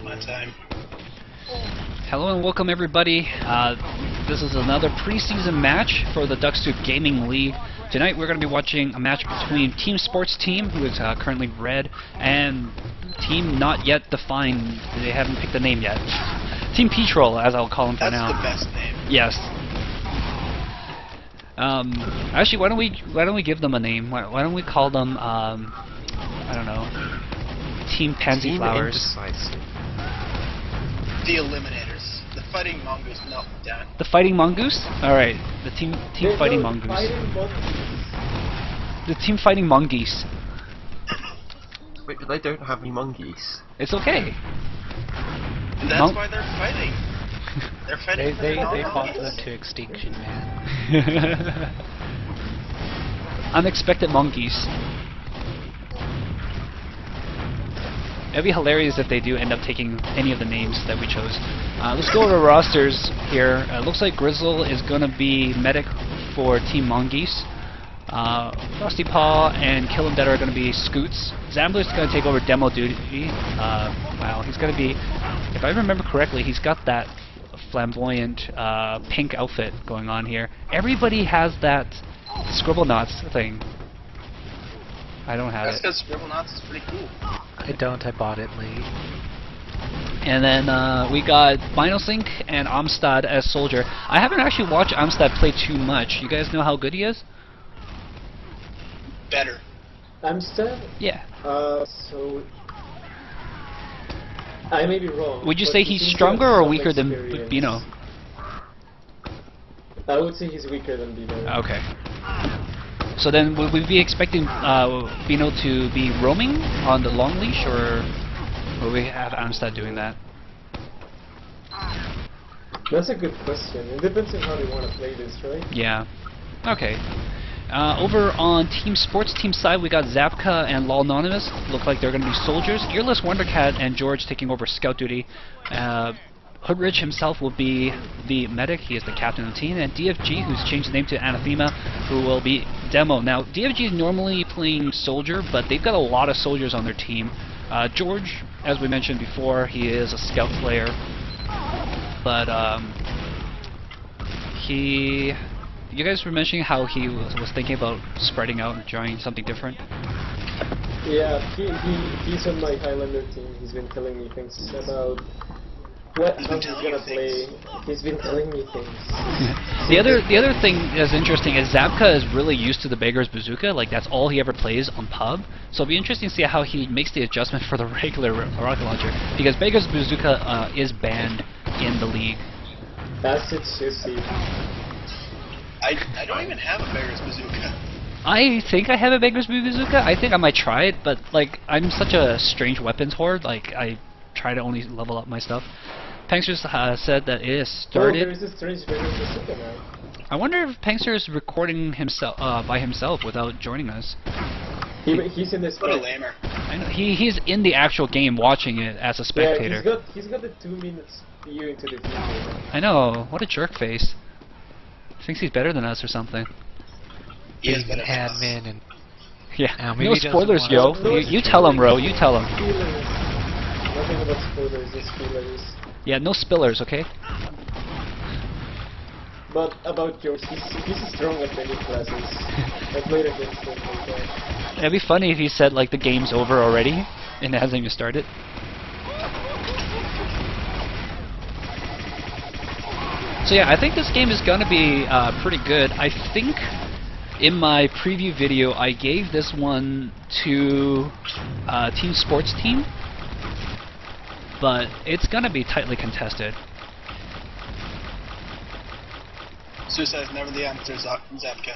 my time. Hello and welcome everybody. This is another preseason match for the Ducksoup Gaming League. Tonight we're going to be watching a match between Team Sports Team, who is currently red, and Team Not Yet Defined. They haven't picked a name yet. Team Ptrolleum, as I'll call them for now. That's the best name. Yes. Actually, why don't we give them a name? Why don't we call them I don't know, Team Pansy Flowers. The Eliminators. The Fighting Mongoose. No, damn it. The Fighting Mongoose? Alright, the Team Fighting Mongoose. The Team Fighting Mongoose. Wait, but they don't have any monkeys. It's okay. And that's why they're fighting. They're fighting They fought them to extinction, man. Unexpected monkeys. It'd be hilarious if they do end up taking any of the names that we chose. Let's go over the rosters here. Looks like Grizzle is going to be medic for Team Mongoose. Frosty Paw and Kill 'em Dead are going to be Scoots. Zambler's going to take over demo duty. Wow, he's going to be, if I remember correctly, he's got that flamboyant pink outfit going on here. Everybody has that Scribble Knots thing. I don't have it. That's because Scribble Knots is pretty cool. I don't, I bought it late. And then we got Vinyl and Amstad as Soldier. I haven't actually watched Amstad play too much. You guys know how good he is? Better. Amstad? Yeah. So I may be wrong. Would you say he's stronger or weaker than Bino? I would say he's weaker than Bino. Okay. So then, would we be expecting Bino to be roaming on the long leash, or will we have Amstad doing that? That's a good question. It depends on how they want to play this, right? Yeah. Okay. Over on Team Sports Team side, we got Zapka and Lol Anonymous. Look like they're going to be soldiers. Earless Wondercat and George taking over scout duty. Hoodrich himself will be the medic. He is the captain of the team. And DFG, who's changed the name to Anathema, who will be demo. Now, DFG is normally playing soldier, but they've got a lot of soldiers on their team. George, as we mentioned before, he is a scout player. But, you guys were mentioning how he was thinking about spreading out and trying something different? Yeah, he's on my Highlander team. He's been telling me things about how he's gonna play. He's been telling me things. The other thing that's interesting is Zapka is really used to the Beggar's Bazooka. Like, that's all he ever plays on pub. So it'll be interesting to see how he makes the adjustment for the regular rocket launcher, because Beggar's Bazooka is banned in the league. That's it, Sissy. I don't even have a Beggar's Bazooka. I think I have a Beggar's Bazooka. I think I might try it, but like, I'm such a strange weapons horde. Like, I try to only level up my stuff. Pankster said that it has started. Oh, there's a strange Beggar's Bazooka now. I wonder if Pankster is recording himself by himself without joining us. He's in this. What a lamer. I know he's in the actual game watching it as a spectator. Yeah, he's got the 2 minutes view into the future. I know. What a jerk face. Thinks he's better than us or something. He is better than us. Admin and Yeah. maybe No he doesn't spoilers, yo. want You tell him, Ro. You tell him. Spoilers. Nothing about spoilers, just spoilers. Yeah, no spillers, okay? But about George, he's strong at many classes. I played against him like that. It'd be funny if he said, like, the game's over already, and it hasn't even started. So yeah, I think this game is gonna be pretty good. I think in my preview video I gave this one to Team Sports Team, but it's gonna be tightly contested. Suicide's never the answer, Zapka.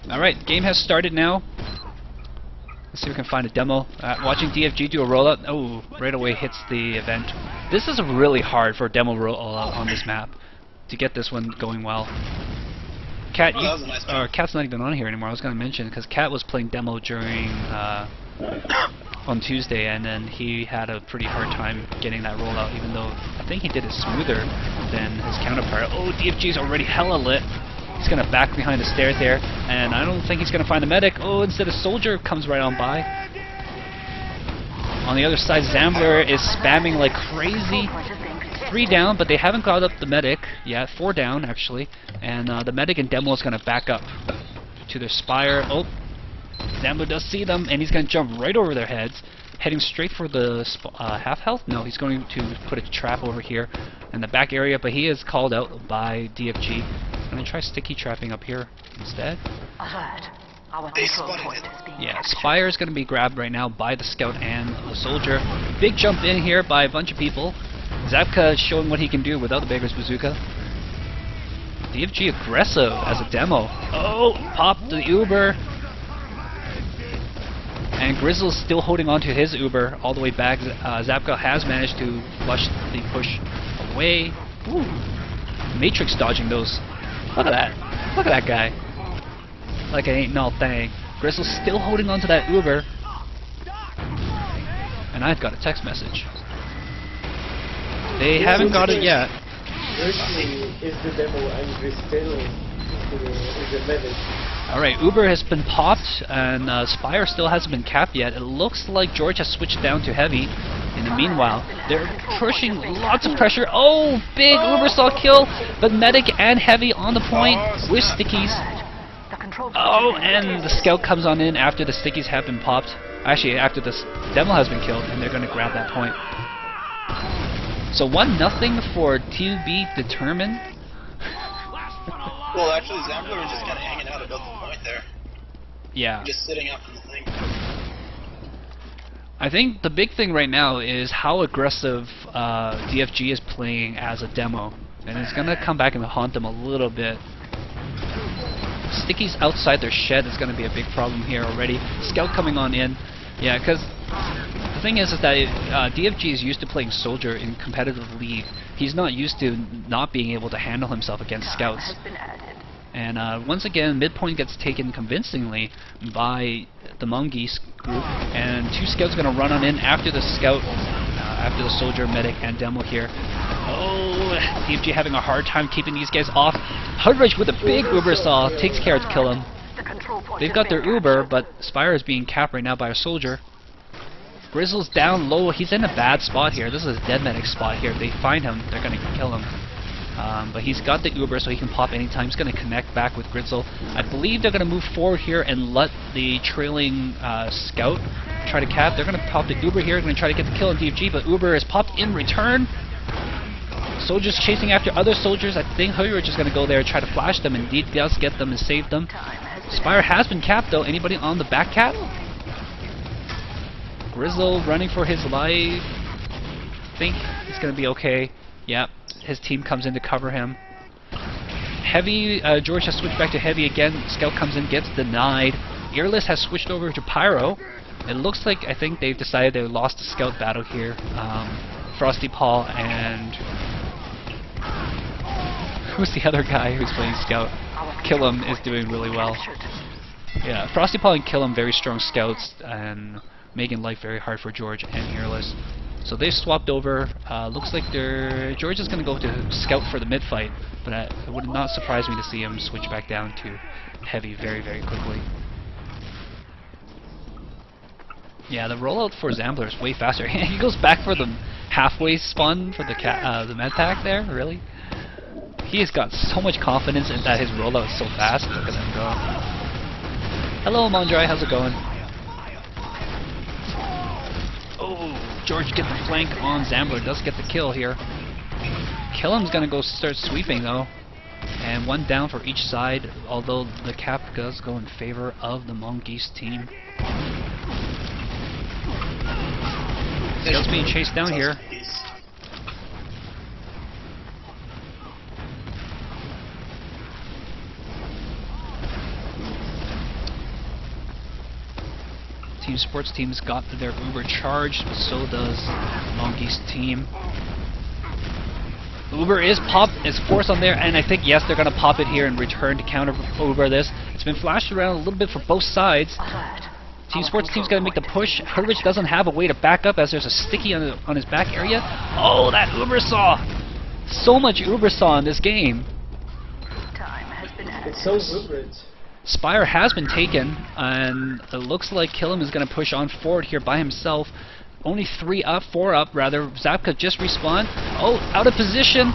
Alright, game has started now. Let's see if we can find a demo. Watching DFG do a rollout. Oh, right away hits the event. This is really hard for a demo rollout on this map to get this one going well. Cat, that was a nice match. Cat's not even on here anymore. I was going to mention because Cat was playing demo during on Tuesday, and then he had a pretty hard time getting that rollout, even though I think he did it smoother than his counterpart. Oh, DFG's already hella lit. He's going to back behind the stairs there, and I don't think he's going to find the medic. Oh, instead a soldier comes right on by. On the other side, Zambler is spamming like crazy. 3 down, but they haven't got up the medic yet. 4 down, actually. And the medic and Demo is going to back up to their Spire. Oh, Zambler does see them, and he's going to jump right over their heads, heading straight for the half health. No, he's going to put a trap over here in the back area, but he is called out by DFG. He's going to try sticky trapping up here instead. Alert. Our They control spotted point it. is being Yeah, captured. Spire is going to be grabbed right now by the Scout and the Soldier. Big jump in here by a bunch of people. Zapka is showing what he can do without the Beggar's Bazooka. DFG aggressive as a demo. Oh, pop the Uber. And Grizzle's still holding on to his Uber all the way back. Zapka has managed to flush the push away. Ooh. Matrix dodging those. Look at that. Look at that guy. Like it ain't no thing. Grizzle's still holding on to that Uber. And I've got a text message. They haven't got it yet. Virtually is the demo and Grizzle is the medic. Alright, Uber has been popped, and Spire still hasn't been capped yet. It looks like George has switched down to heavy. In the meanwhile, they're pushing lots of pressure. Oh, big Uber saw kill, but medic and heavy on the point with stickies. The control point Oh, is being and the captured. Scout comes on in after the stickies have been popped. Actually, after this demo has been killed, and they're going to grab that point. So 1-0 for TB Determined. Well, actually, Zambler was just kind of hanging out about the point there. Yeah. Just sitting up in the thing. I think the big thing right now is how aggressive DFG is playing as a demo. And it's going to come back and haunt them a little bit. Stickies outside their shed is going to be a big problem here already. Scout coming on in. Yeah, because the thing is that DFG is used to playing Soldier in competitive league. He's not used to not being able to handle himself against Time Scouts. has been added. And once again, midpoint gets taken convincingly by the Mongoose group, and 2 Scouts are going to run on in after the Scout, after the Soldier, Medic, and Demo here. Oh, DFG having a hard time keeping these guys off. Hudridge with a big Uber saw takes care to kill him. The control point They've is got their being Uber, captured. but Spire is being capped right now by a Soldier. Grizzle's down low. He's in a bad spot here. This is a dead medic spot here. If they find him, they're going to kill him. But he's got the Uber, so he can pop anytime. He's going to connect back with Grizzle. I believe they're going to move forward here and let the trailing Scout try to cap. They're going to pop the Uber here. They're going to try to get the kill on DFG, but Uber is popped in return. Soldiers chasing after other soldiers. I think Hoyridge is going to go there and try to flash them. Indeed, does get them and save them. Spire has been capped, though. Anybody on the back cap? Grizzle running for his life. I think he's going to be okay. Yep. His team comes in to cover him. Heavy, George has switched back to Heavy again. Scout comes in, gets denied. Earless has switched over to Pyro. It looks like, I think they've decided they lost the Scout battle here. Frosty Paul and... who's the other guy who's playing Scout? Killam is doing really well. Yeah, Frosty Paul and Killam, very strong Scouts, and making life very hard for George and Earless. So they swapped over. Looks like George is going to go to Scout for the mid-fight, but it would not surprise me to see him switch back down to Heavy very, very quickly. Yeah, the rollout for Zambler is way faster. He goes back for the halfway spun for the med pack there, really? He has got so much confidence in that his rollout is so fast. Look at him go. Hello, Mondrai, how's it going? Oh, George get the flank on Zambler, does get the kill here. Killam's gonna go start sweeping though. And 1 down for each side, although the cap does go in favor of the Mongoose team. Scout's being chased down here. Team Sports team's got their Uber charged, but so does Mongoose team. Uber is popped, is forced on there, and I think, yes, they're going to pop it here and return to counter Uber this. It's been flashed around a little bit for both sides. Team Sports team's going to make the push. Hurwich doesn't have a way to back up as there's a sticky on his back area. Oh, that Uber saw! So much Uber saw in this game. Time has been added. It's so good. Spire has been taken, and it looks like Killam is going to push on forward here by himself. only 4 up rather. Zapka just respawned. Oh, out of position.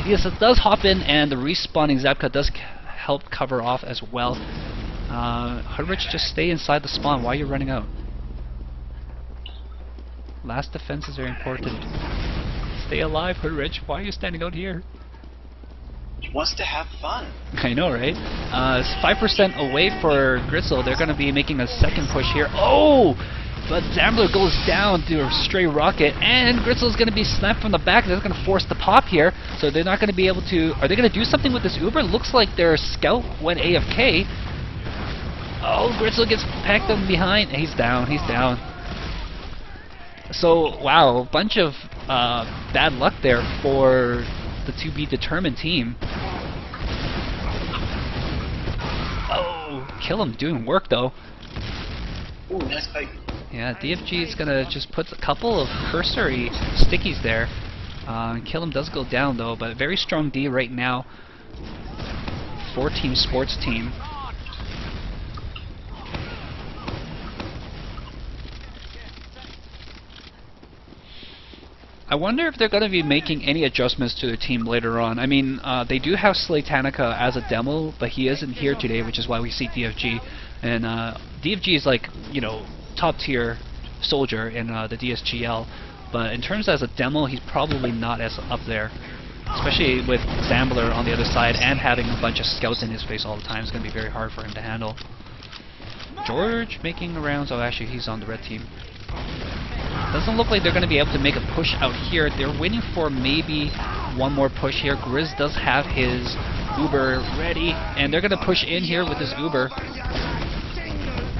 He does hop in, and the respawning Zapka does help cover off as well. Hoodrich, just stay inside the spawn. Why are you running out? Last defense is very important. Stay alive, Hoodrich. Why are you standing out here? He wants to have fun. I know, right? It's 5% away for Gritzel. They're going to be making a second push here. Oh! But Zambler goes down to a stray rocket, and Gritzel's going to be snapped from the back. That's going to force the pop here, so they're not going to be able to... Are they going to do something with this Uber? Looks like their scout went AFK. Oh, Gritzel gets packed up behind. He's down, he's down. So, wow, a bunch of bad luck there for the to-be-determined team. Oh, kill him, doing work though. Ooh, nice fight. Yeah, DFG is gonna just put a couple of cursory stickies there. Kill him does go down though, but very strong D right now. 4-team sports team. I wonder if they're going to be making any adjustments to their team later on. I mean, they do have Slaytanica as a demo, but he isn't here today, which is why we see DFG. And DFG is like, you know, top tier soldier in the DSGL, but in terms as a demo, he's probably not as up there. Especially with Zambler on the other side and having a bunch of scouts in his face all the time, it's going to be very hard for him to handle. George making the rounds. Oh, actually, he's on the red team. Doesn't look like they're going to be able to make a push out here. They're waiting for maybe one more push here. Grizz does have his Uber ready, and they're going to push in here with this Uber.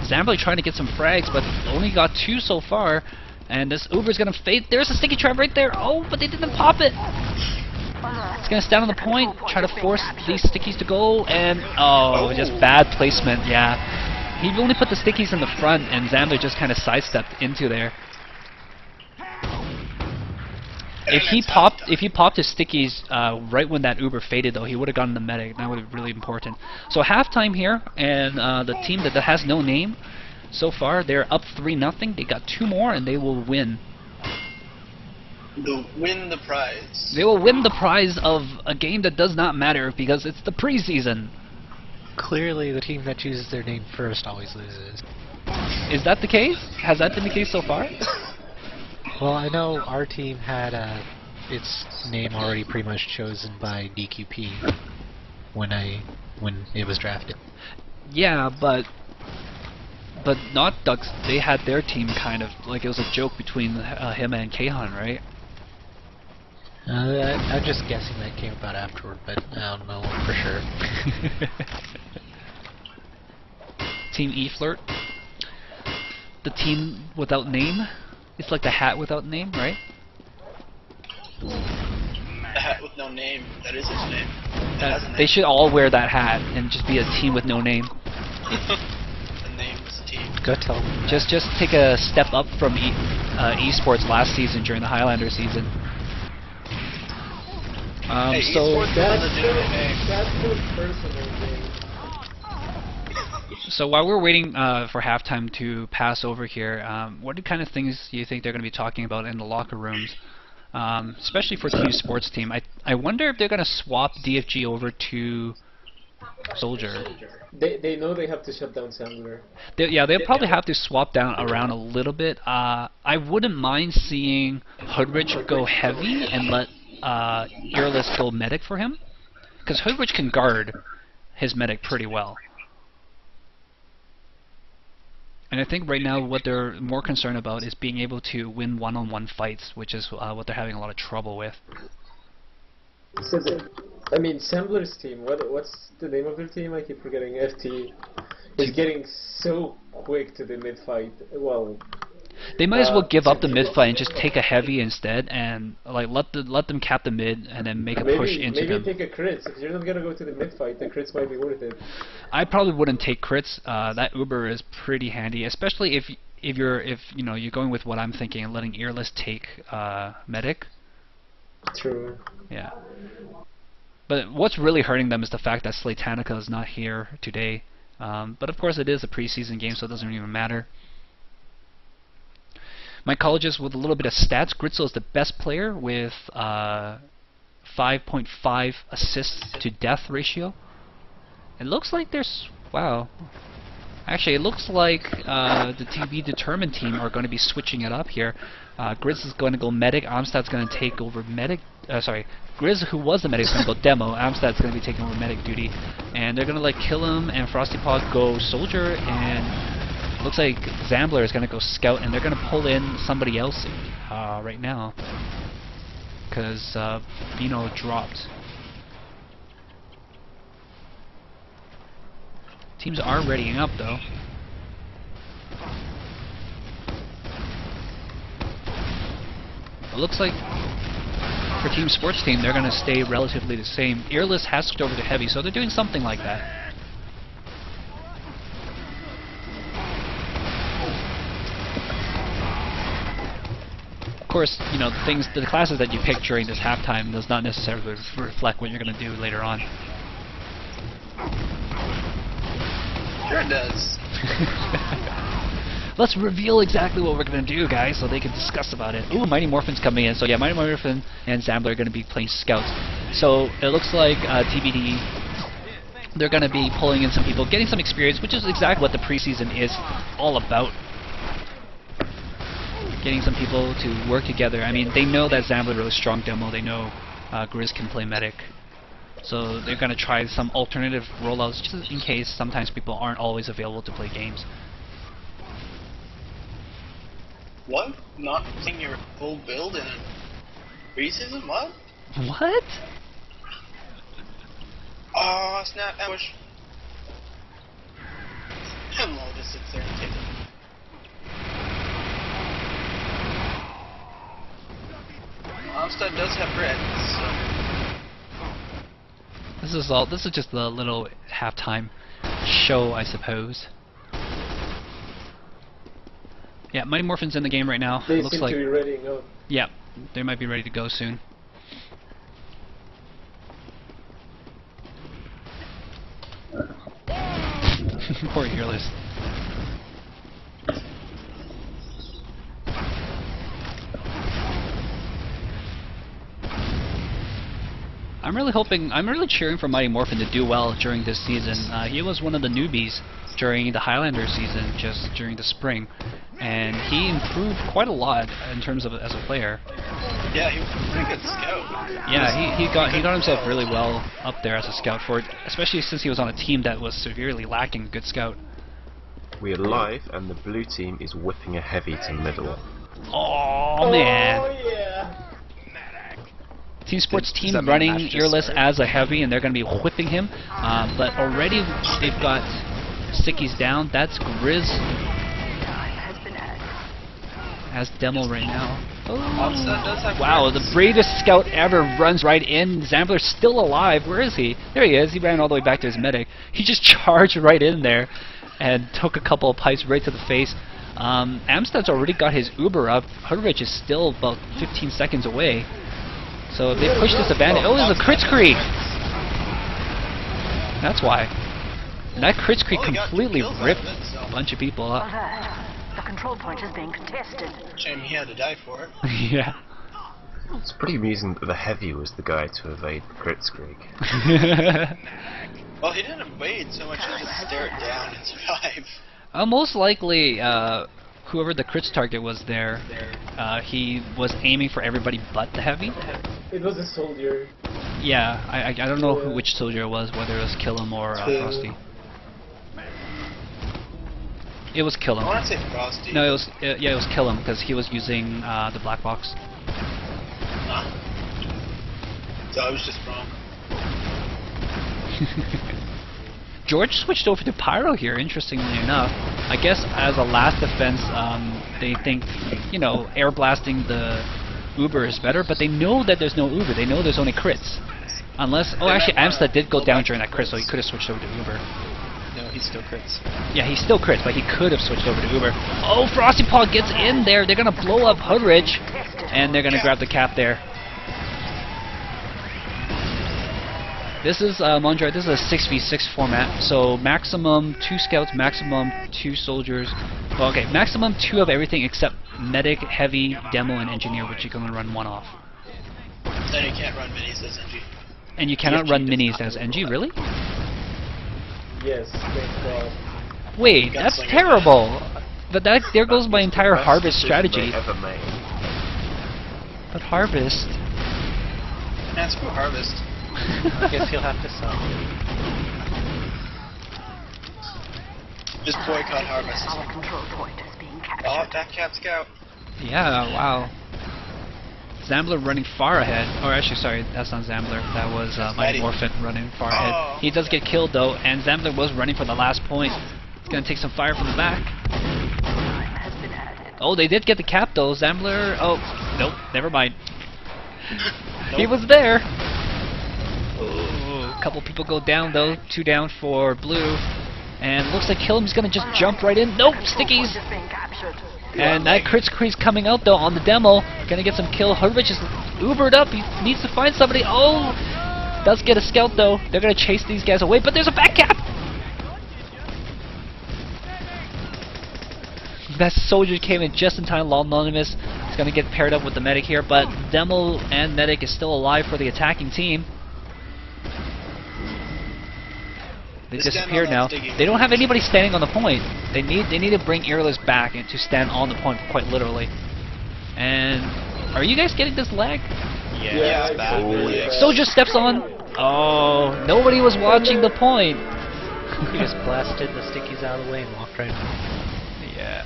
Zambler trying to get some frags, but only got 2 so far. And this Uber's going to fade. There's a sticky trap right there. Oh, but they didn't pop it. It's going to stand on the point, try to force these stickies to go, and oh, just bad placement, yeah. He only put the stickies in the front, and Zambler just kind of sidestepped into there. If he popped his stickies right when that Uber faded, though, he would have gotten the medic. That would be really important. So halftime here, and the team that has no name, so far they're up 3-0. They got 2 more, and they will win. They'll win the prize. They will win the prize of a game that does not matter because it's the preseason. Clearly, the team that chooses their name first always loses. Is that the case? Has that been the case so far? Well, I know our team had its name already pretty much chosen by DQP when it was drafted. Yeah, but not Ducks. They had their team kind of like it was a joke between him and Kahan, right? I'm just guessing that came about afterward, but I don't know for sure. Team E-Flirt. The team without name. It's like the hat without name, right? The hat with no name. That is his name. They should all wear that hat and just be a team with no name. The name's team. Go tell them. Just take a step up from esports last season during the Highlander season. Hey, So esports doesn't do anything. That's the personal thing. So while we're waiting for halftime to pass over here, what kind of things do you think they're going to be talking about in the locker rooms, especially for Team Sports Team? I wonder if they're going to swap DFG over to Soldier. They know they have to shut down Sandler. Yeah, they'll probably have to swap down around a little bit. I wouldn't mind seeing Hoodrich go heavy and let Earless go medic for him, because Hoodrich can guard his medic pretty well. And I think right now what they're more concerned about is being able to win one-on-one fights, which is what they're having a lot of trouble with. So I mean, Sambler's team, what's the name of their team? I keep forgetting. FT is getting so quick to the mid-fight. Well, they might as well give up the mid-fight and just take a heavy instead, and like let them cap the mid and then make a push into them. Maybe take a crits. If you're not gonna go to the mid-fight, the crits might be worth it. I probably wouldn't take crits. That Uber is pretty handy, especially if you know you're going with what I'm thinking and letting Earless take medic. True. Yeah. But what's really hurting them is the fact that Slaytanica is not here today. But of course it is a preseason game, so it doesn't even matter. Mycologist with a little bit of stats. Gritzel is the best player with 5.5 assists to death ratio. It looks like there's... wow. Actually, it looks like the TB Determined team are going to be switching it up here. Grizz is going to go medic. Amstad's going to take over medic. Sorry, Grizz, who was the medic, is going to go demo. Amstad's going to be taking over medic duty, and they're going to let Kill him and Frosty Paw go soldier, and looks like Zambler is going to go scout, and they're going to pull in somebody else right now because Bino dropped. Teams are readying up though. It looks like for Team Sports Team they're going to stay relatively the same. Earless has switched over to Heavy, so they're doing something like that. Of course, you know, the classes that you pick during this halftime does not necessarily reflect what you're going to do later on. Sure it does. Let's reveal exactly what we're going to do, guys, so they can discuss about it. Ooh, Mighty Morphin's coming in. So yeah, Mighty Morphin and Zambler are going to be playing scouts. So it looks like TBD, they're going to be pulling in some people, getting some experience, which is exactly what the preseason is all about. Getting some people to work together. I mean, they know that Zambler is a really strong demo. They know Grizz can play medic. So they're going to try some alternative rollouts just in case sometimes people aren't always available to play games. What? Not playing your full build in a preseason? What? What? Oh, snap, ambush. Hello, just sits there and takes it. Amstad does have crits, so... This is just a little halftime show, I suppose. Yeah, Mighty Morphin's in the game right now. They looks seem like to be readying up. yeah, they might be ready to go soon. Poor Earless. I'm really cheering for Mighty Morphin to do well during this season. He was one of the newbies during the Highlander season, just during the spring, and he improved quite a lot in terms of as a player. Yeah, he was a pretty good scout. Yeah, he got himself really well up there as a scout for it, especially since he was on a team that was severely lacking a good scout. We are live, and the blue team is whipping a Heavy to middle. Oh man! Oh yeah! Team Sports Does team that mean running match just Earless started? as a Heavy, and they're going to be whipping him. But already they've got Stickies down. That's Grizz as demo right now. Amstad does have Wow, crits. the bravest scout ever runs right in. Zambler's still alive. Where is he? There he is. He ran all the way back to his medic. He just charged right in there and took a couple of pipes right to the face. Amstad's already got his Uber up. Hudrich is still about 15 seconds away. So if they push this advantage... Oh, there's a crit scree! That's why. And that crit scree Well, he got completely 2 kills out of ripped it, so. a bunch of people up. Alert. The control point is being contested. Shame he had to die for it. Yeah. It's pretty amusing that the Heavy was the guy to evade the crit streak. Well, he didn't evade so much as just stare it down and survive. Most likely, whoever the crits target was there, he was aiming for everybody but the Heavy. It was a soldier. Yeah, I don't know which soldier it was, whether it was Kill'em or Frosty. It was I Kill'em. want to say Frosty. No, it was yeah, it was Kill'em because he was using the black box. So I was just wrong. George switched over to Pyro here, interestingly enough. I guess as a last defense, they think, you know, air blasting the Uber is better, but they know that there's no Uber. They know there's only crits. Unless, oh, actually, Amstad did go down during that crit, so he could have switched over to Uber. No, he still crits. Yeah, he still crits, but he could have switched over to Uber. Oh, Frosty Paw gets in there. They're gonna blow up Hoodridge, and they're gonna grab the cap there. This is Mondra. This is a 6v6 format, so maximum 2 scouts, maximum 2 soldiers. Well, okay, maximum 2 of everything except medic, heavy, demo, and engineer, which you can only run one off. Then you can't run minis as NG. And you cannot DFG run does minis not as enable NG, that. really? Yes, thank God. Wait, that's Gunslinger. terrible. But that there goes my It's the entire best harvest decision strategy. they ever made. But harvest. Man, screw Harvest. I guess you'll have to sell. Just boycott Harvest. Our control point is being captured. Oh, that Cap Scout. Yeah, wow. Zambler running far ahead. Or actually, sorry, that's not Zambler. That was Mighty Mighty. Morphin running far Oh. ahead. He does get killed though, and Zambler was running for the last point. He's gonna take some fire from the back. Time has been added. Oh, they did get the cap though. Zambler. Oh, nope, never mind. He Nope. was there. Oh, a couple people go down though. 2 down for blue. And looks like Killam's gonna just jump right in. Nope, stickies. Control point is being captured. And that crit squeeze coming out though on the demo. Gonna get some kill. Hurvich is ubered up. He needs to find somebody. Oh, does get a scout though. They're gonna chase these guys away, but there's a back cap. That soldier came in just in time. Law Anonymous is gonna get paired up with the medic here, but demo and medic is still alive for the attacking team. They Just stand disappeared on now. that sticky. They don't have anybody standing on the point. They need to bring Earless back and to stand on the point quite literally. And are you guys getting this lag? Yeah, it's bad. Really bad. Soldier steps on. Oh, nobody was watching the point. He just blasted the stickies out of the way and walked right on. Yeah,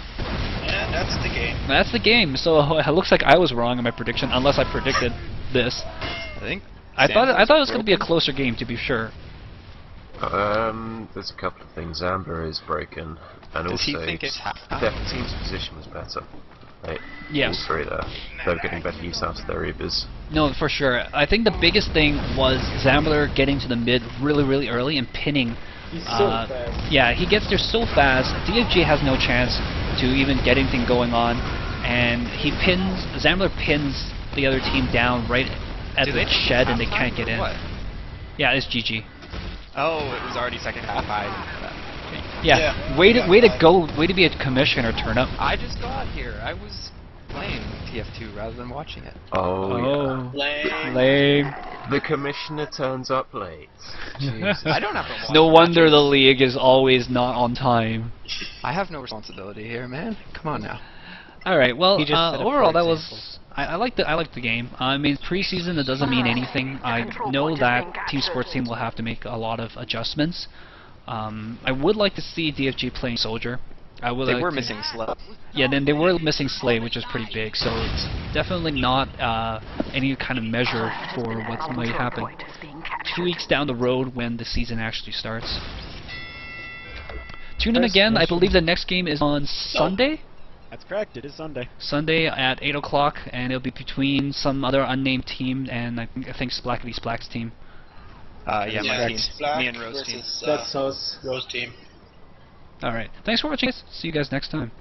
Yeah, that's the game. that's the game. So it looks like I was wrong in my prediction, unless I predicted this. I think. I thought it was going to be a closer game, to be sure. There's a couple of things. Amber is broken, and Does he also think it's half? their team's position was better. Like, Yes. all three there. They're getting better use out of their Ubers. No, for sure. I think the biggest thing was Zambler getting to the mid really early and pinning. He's so fast. Yeah, he gets there so fast. DFG has no chance to even get anything going on, and Zambler pins the other team down right at Do the they shed, and they halftime can't get or in. What? Yeah, it's GG. Oh, it was already second half. I didn't know that. Yeah, Yeah. way Yeah, to go, way to be a commissioner turnip. I just got here. I was playing TF2 rather than watching it. Oh, Lame. Lame. yeah. The commissioner turns up late. Jesus. I don't have to watch No wonder matches. the league is always not on time. I have no responsibility here, man. Come on now. All right. Well, He just set up overall, four that was. examples. I like the game. I mean, preseason it doesn't mean anything. I know that Team Sports Team will have to make a lot of adjustments. I would like to see DFG playing Soldier. I would. They like were to- missing Slug. Yeah, then they were missing Slay, which is pretty big. So it's definitely not any kind of measure for what Our might control happen. point is being captured. 2 weeks down the road when the season actually starts. Tune in First again. I question. believe the next game is on Sunday. That's correct. It is Sunday. Sunday at 8 o'clock, and it'll be between some other unnamed team and I think Splackety Splack's team. Yeah, my team. it's Black Me and Rose team. versus, That's us. Rose team. Alright, thanks for watching, guys. See you guys next time.